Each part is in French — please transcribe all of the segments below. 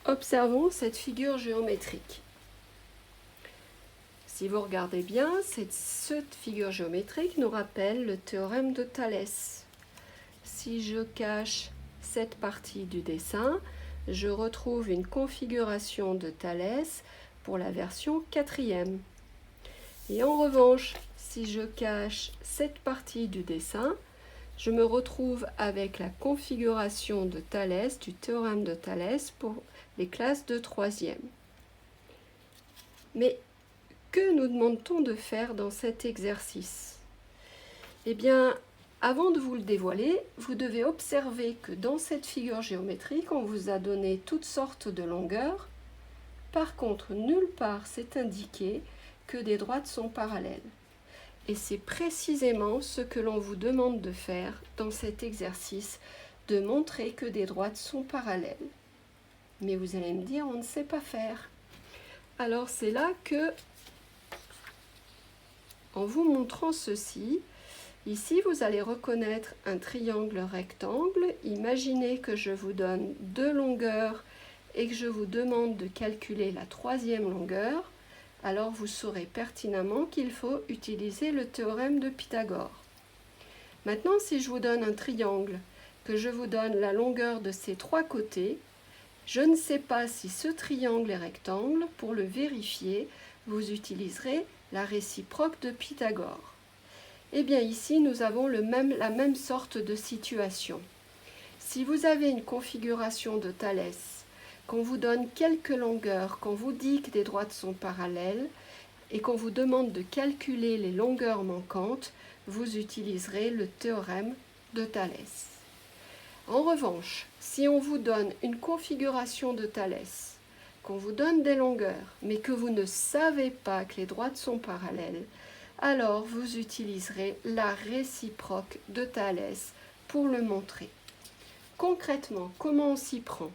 Observons cette figure géométrique. Si vous regardez bien, cette figure géométrique nous rappelle le théorème de Thalès. Si je cache cette partie du dessin, je retrouve une configuration de Thalès pour la version 4e. Et en revanche, si je cache cette partie du dessin, je me retrouve avec la configuration de Thalès, du théorème de Thalès pour les classes de 3e. Mais que nous demande-t-on de faire dans cet exercice? Eh bien, avant de vous le dévoiler, vous devez observer que dans cette figure géométrique, on vous a donné toutes sortes de longueurs. Par contre, nulle part c'est indiqué que des droites sont parallèles. Et c'est précisément ce que l'on vous demande de faire dans cet exercice, de montrer que des droites sont parallèles. Mais vous allez me dire, on ne sait pas faire. Alors c'est là que, en vous montrant ceci, ici vous allez reconnaître un triangle rectangle. Imaginez que je vous donne deux longueurs et que je vous demande de calculer la troisième longueur. Alors vous saurez pertinemment qu'il faut utiliser le théorème de Pythagore. Maintenant, si je vous donne un triangle, que je vous donne la longueur de ses trois côtés, je ne sais pas si ce triangle est rectangle. Pour le vérifier, vous utiliserez la réciproque de Pythagore. Eh bien ici, nous avons la même sorte de situation. Si vous avez une configuration de Thalès, qu'on vous donne quelques longueurs, qu'on vous dit que des droites sont parallèles et qu'on vous demande de calculer les longueurs manquantes, vous utiliserez le théorème de Thalès. En revanche, si on vous donne une configuration de Thalès, qu'on vous donne des longueurs, mais que vous ne savez pas que les droites sont parallèles, alors vous utiliserez la réciproque de Thalès pour le montrer. Concrètement, comment on s'y prend?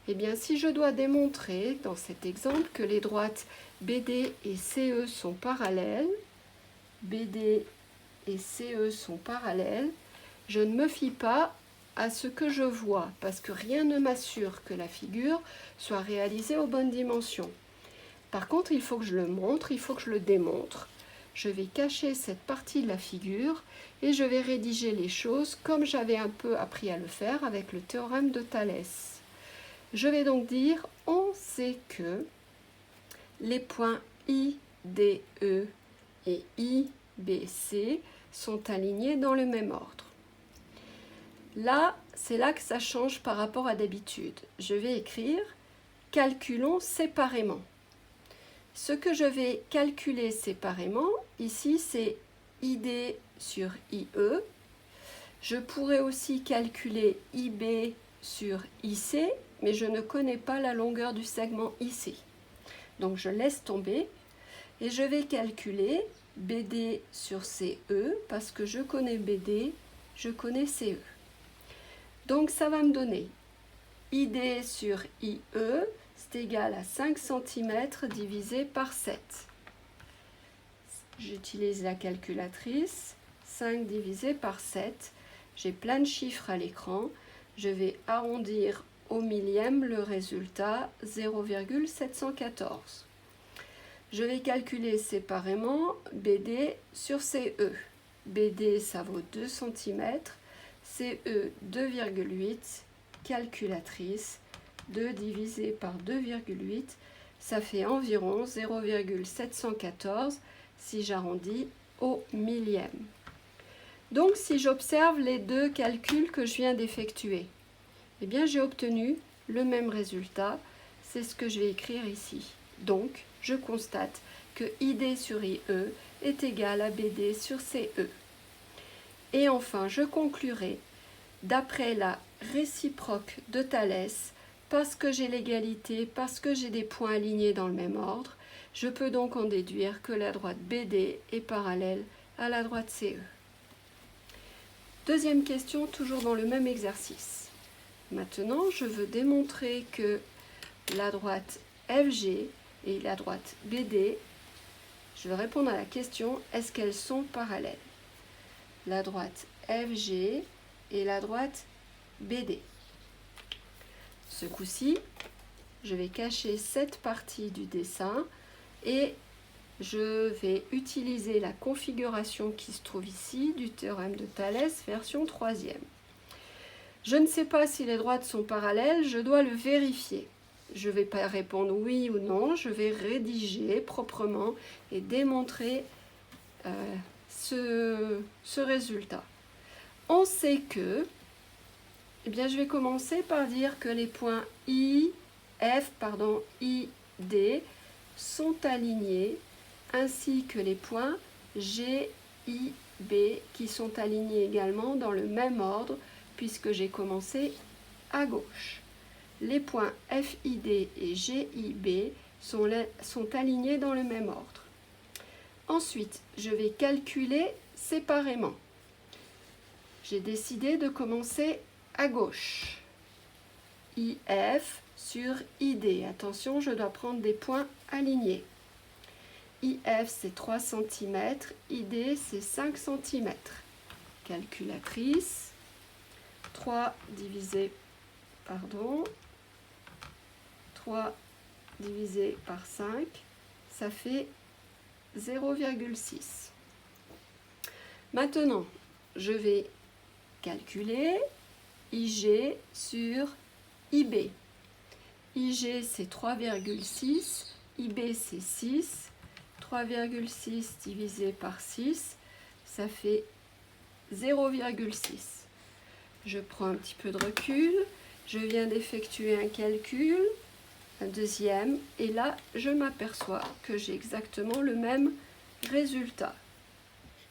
Eh bien, si je dois démontrer dans cet exemple que les droites BD et CE sont parallèles, BD et CE sont parallèles, je ne me fie pas à ce que je vois, parce que rien ne m'assure que la figure soit réalisée aux bonnes dimensions. Par contre, il faut que je le montre, il faut que je le démontre. Je vais cacher cette partie de la figure et je vais rédiger les choses comme j'avais un peu appris à le faire avec le théorème de Thalès. Je vais donc dire, on sait que les points I, D, E et I, B, C sont alignés dans le même ordre. Là, c'est là que ça change par rapport à d'habitude. Je vais écrire « Calculons séparément ». Ce que je vais calculer séparément, ici, c'est ID sur IE. Je pourrais aussi calculer IB sur IC, mais je ne connais pas la longueur du segment IC. Donc je laisse tomber et je vais calculer BD sur CE parce que je connais BD, je connais CE. Donc ça va me donner ID sur IE, c'est égal à 5 cm divisé par 7. J'utilise la calculatrice, 5 divisé par 7. J'ai plein de chiffres à l'écran. Je vais arrondir au millième le résultat, 0,714. Je vais calculer séparément BD sur CE. BD, ça vaut 2 cm. CE, 2,8. Calculatrice, 2 divisé par 2,8. Ça fait environ 0,714 si j'arrondis au millième. Donc, si j'observe les deux calculs que je viens d'effectuer, eh bien, j'ai obtenu le même résultat. C'est ce que je vais écrire ici. Donc, je constate que ID sur IE est égal à BD sur CE. Et enfin, je conclurai, d'après la réciproque de Thalès, parce que j'ai l'égalité, parce que j'ai des points alignés dans le même ordre, je peux donc en déduire que la droite BD est parallèle à la droite CE. Deuxième question, toujours dans le même exercice. Maintenant, je veux démontrer que la droite FG et la droite BD, je vais répondre à la question, est-ce qu'elles sont parallèles? La droite FG et la droite BD. Ce coup-ci, je vais cacher cette partie du dessin et je vais utiliser la configuration qui se trouve ici du théorème de Thalès, version 3e. Je ne sais pas si les droites sont parallèles, je dois le vérifier. Je ne vais pas répondre oui ou non, je vais rédiger proprement et démontrer ce résultat. On sait que, eh bien, je vais commencer par dire que les points I, D sont alignés, ainsi que les points G, I, B qui sont alignés également dans le même ordre, puisque j'ai commencé à gauche. Les points FID et GIB sont alignés dans le même ordre. Ensuite, je vais calculer séparément. J'ai décidé de commencer à gauche. IF sur ID. Attention, je dois prendre des points alignés. IF, c'est 3 cm. ID, c'est 5 cm. Calculatrice. 3 divisé par 5, ça fait 0,6. Maintenant, je vais calculer IG sur IB. IG, c'est 3,6, IB, c'est 6. 3,6 divisé par 6, ça fait 0,6. Je prends un petit peu de recul, je viens d'effectuer un calcul, un deuxième, et là, je m'aperçois que j'ai exactement le même résultat.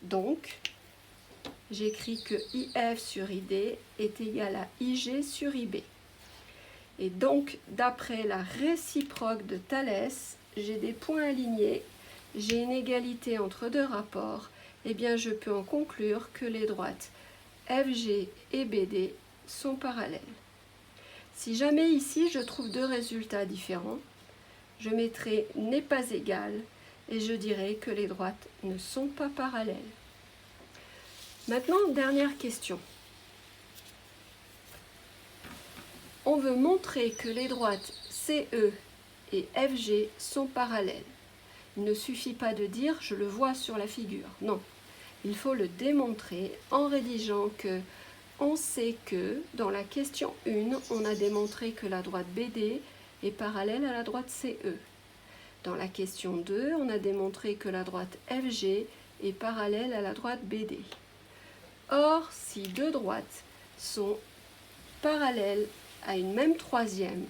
Donc, j'écris que IF sur ID est égal à IG sur IB. Et donc, d'après la réciproque de Thalès, j'ai des points alignés, j'ai une égalité entre deux rapports, et bien je peux en conclure que les droites FG et BD sont parallèles. Si jamais ici je trouve deux résultats différents, je mettrai n'est pas égal et je dirai que les droites ne sont pas parallèles. Maintenant, dernière question. On veut montrer que les droites CE et FG sont parallèles. Il ne suffit pas de dire « je le vois sur la figure ». Non, il faut le démontrer en rédigeant que on sait que dans la question 1, on a démontré que la droite BD est parallèle à la droite CE. Dans la question 2, on a démontré que la droite FG est parallèle à la droite BD. Or, si deux droites sont parallèles à une même troisième,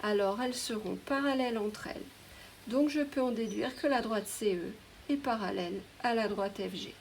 alors elles seront parallèles entre elles. Donc je peux en déduire que la droite CE est parallèle à la droite FG.